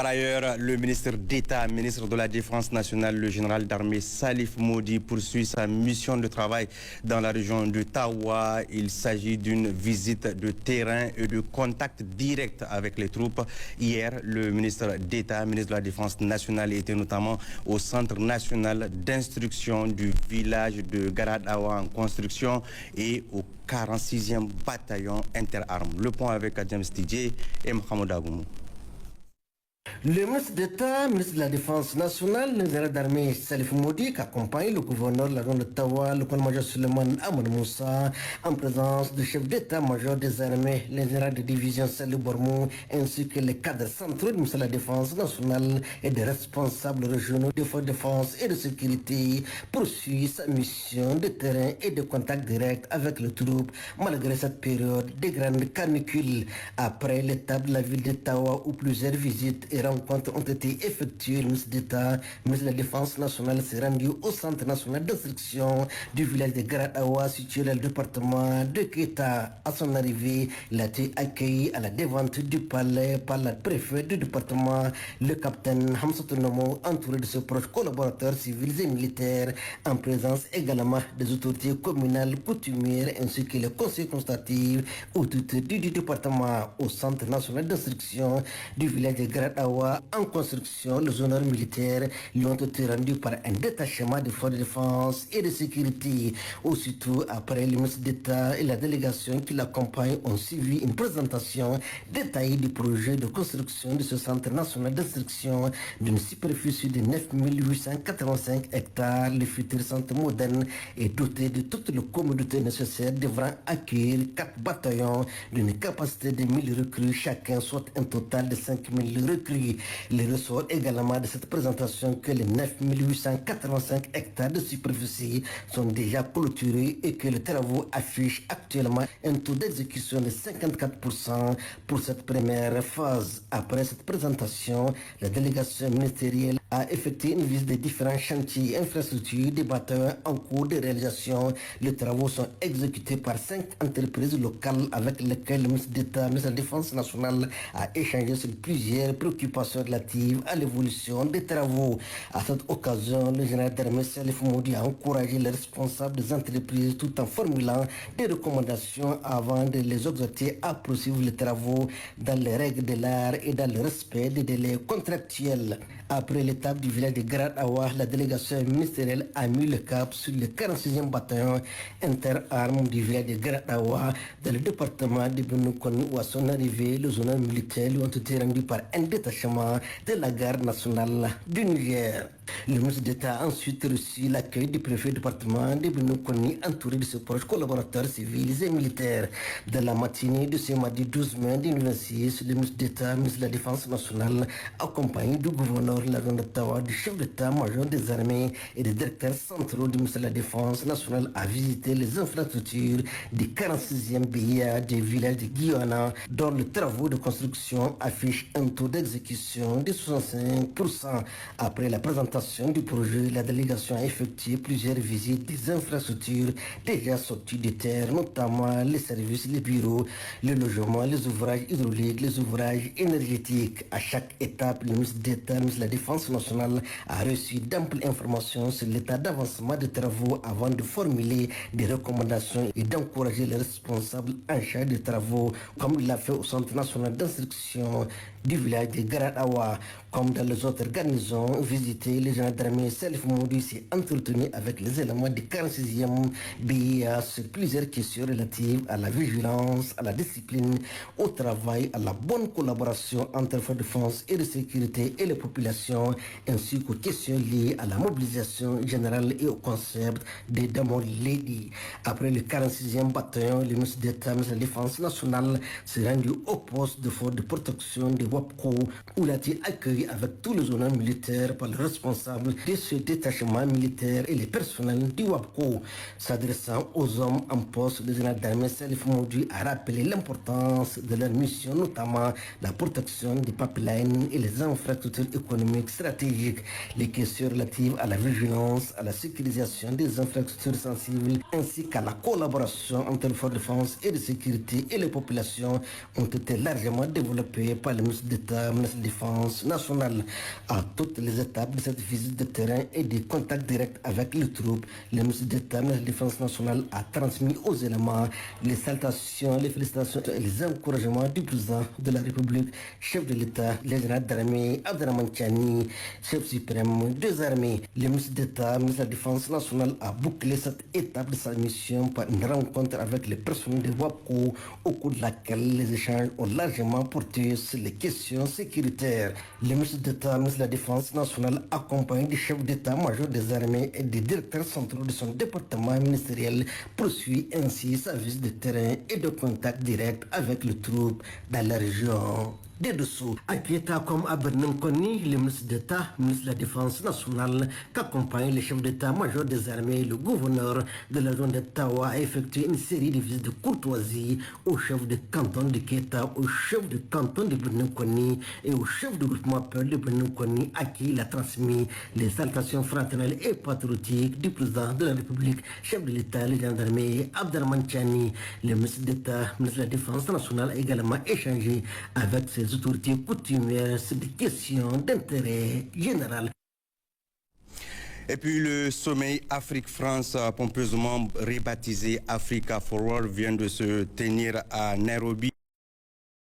Par ailleurs, le ministre d'État, ministre de la Défense nationale, le général d'armée Salif Maudi poursuit sa mission de travail dans la région de Tawa. Il s'agit d'une visite de terrain et de contact direct avec les troupes. Hier, le ministre d'État, ministre de la Défense nationale, était notamment au centre national d'instruction du village de Garadawa en construction et au 46e bataillon interarmes. Le point avec James Tidje et Mohamed Agoumou. Le ministre d'État, ministre de la Défense nationale, le général d'armée Salif Maudi, qui accompagne le gouverneur de la zone de Tawa, le colonel-major Suleiman Ahmed Moussa, en présence du chef d'État-major des armées, le général de division Salih Bormou, ainsi que les cadres centraux du ministère de la Défense nationale et des responsables régionaux de forces de défense et de sécurité, poursuit sa mission de terrain et de contact direct avec les troupes, malgré cette période de grande canicule. Après l'étape de la ville de Tawa, où plusieurs visites et rencontres ont été effectuées, le ministre d'État, ministre de la Défense nationale, s'est rendu au centre national d'instruction du village de Garadawa, situé dans le département de Keta. À son arrivée, il a été accueilli à la devante du palais par le préfet du département, le capitaine Hamsatou Nomo, entouré de ses proches collaborateurs civils et militaires, en présence également des autorités communales, coutumières, ainsi que les conseils constatifs, autorités du département. Au centre national d'instruction du village de Garadawa, en construction, les honneurs militaires lui ont été rendus par un détachement de forces de défense et de sécurité. Aussitôt après, le ministre d'État et la délégation qui l'accompagnent ont suivi une présentation détaillée du projet de construction de ce centre national d'instruction d'une superficie de 9 885 hectares. Le futur centre moderne est doté de toutes les commodités nécessaires, devant accueillir 4 bataillons d'une capacité de 1000 recrues chacun, soit un total de 5000 recrues. Il ressort également de cette présentation que les 9 885 hectares de superficie sont déjà clôturés et que les travaux affichent actuellement un taux d'exécution de 54% pour cette première phase. Après cette présentation, la délégation ministérielle a effectué une visite des différents chantiers et infrastructures des bâtiments en cours de réalisation. Les travaux sont exécutés par 5 entreprises locales avec lesquelles le ministre d'État, ministre de la Défense nationale, a échangé sur plusieurs préoccupations relatives à l'évolution des travaux. À cette occasion, le général d'armée Salif Maudi a encouragé les responsables des entreprises tout en formulant des recommandations avant de les exhorter à poursuivre les travaux dans les règles de l'art et dans le respect des délais contractuels. Après l'étape du village de Garadawa, la délégation ministérielle a mis le cap sur le 46e bataillon interarmes du village de Garadawa dans le département de Benukon, où à son arrivée, les zones militaires lui ont été rendus par un détachement de la garde nationale du Niger. Le ministre d'État a ensuite reçu l'accueil du préfet du département de Benukoni, entouré de ses proches collaborateurs civils et militaires. Dans la matinée de ce mardi 12 mai 2026, le ministre d'État, ministre de la Défense nationale, accompagné du gouverneur de la zone de Tawa, du chef d'État-major des armées et des directeurs centraux du ministère de la Défense nationale, a visité les infrastructures du 46e BIA du village de Guyana, dont les travaux de construction affichent un taux d'exécution de 65%. Après la présentation du projet, la délégation a effectué plusieurs visites des infrastructures déjà sorties de terre, notamment les services, les bureaux, les logements, les ouvrages hydrauliques, les ouvrages énergétiques. À chaque étape, le ministre d'État, le ministre de la Défense nationale, a reçu d'amples informations sur l'état d'avancement des travaux avant de formuler des recommandations et d'encourager les responsables en charge des travaux, comme il l'a fait au Centre national d'instruction du village de Garadawa. Comme dans les autres garnisons visitées, le général d'armée Salif Maudi s'est entretenu avec les éléments du 46e BIA sur plusieurs questions relatives à la vigilance, à la discipline, au travail, à la bonne collaboration entre forces de défense et de sécurité et les populations, ainsi qu'aux questions liées à la mobilisation générale et au concept des Damon Lady. Après le 46e bataillon, le ministre d'État, ministre de la Défense nationale, s'est rendu au poste de force de protection de WAPCO, où il a été accueilli avec tous les honneurs militaires par le responsable de ce détachement militaire et les personnels du WAPCO. S'adressant aux hommes en poste, le général d'armée Salif Maudi a rappelé l'importance de leur mission, notamment la protection des pipelines et les infrastructures économiques stratégiques. Les questions relatives à la vigilance, à la sécurisation des infrastructures sensibles, ainsi qu'à la collaboration entre les forces de défense et de sécurité et les populations ont été largement développées par le ministre ministre d'État, ministre de la Défense nationale. À toutes les étapes de cette visite de terrain et des contacts directs avec les troupes, le ministre d'État, ministre de la Défense nationale a transmis aux éléments les salutations, les félicitations et les encouragements du président de la République, chef de l'État, le général d'armée Abderrahmane Tiani, chef suprême des armées. Le ministre d'État, ministre de la Défense nationale a bouclé cette étape de sa mission par une rencontre avec les personnels de WAPCO, au cours de laquelle les échanges ont largement porté sur les questions sécuritaires. Le ministre d'État, ministre de la Défense nationale, accompagné du chef d'État-major des armées et des directeurs centraux de son département ministériel, poursuit ainsi sa visite de terrain et de contact direct avec les troupes dans la région des dessous. Akieta comme Abernam Koni, le ministre d'État, ministre de la Défense nationale, qu'accompagne le chef d'État-major des armées, le gouverneur de la zone de Tawa, a effectué une série de visites de courtoisie au chef de canton de Keta, au chef de canton de Abernam Koni et au chef de groupement peuple de Abernam Koni, à qui il a transmis les salutations fraternelles et patriotiques du président de la République, chef de l'État, le gendarmerie Abderrahmane Tiani. Le ministre d'État, ministre de la Défense nationale, a également échangé avec ses autorités coutumières sur des questions d'intérêt général. Et puis le sommet Afrique-France, pompeusement rebaptisé Africa Forward, vient de se tenir à Nairobi.